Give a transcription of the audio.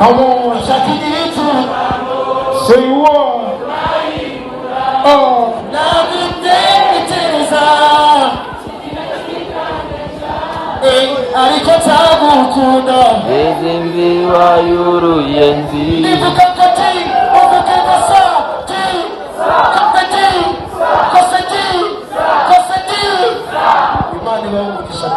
Come on, Shakidito. Say what? Oh, now the day is up. Arikotabu kuda. Ezimbi wa yuru yenzi. Nibukakati, obukebasa, ti, kapeti, koseti, koseti. Imani wangu kisha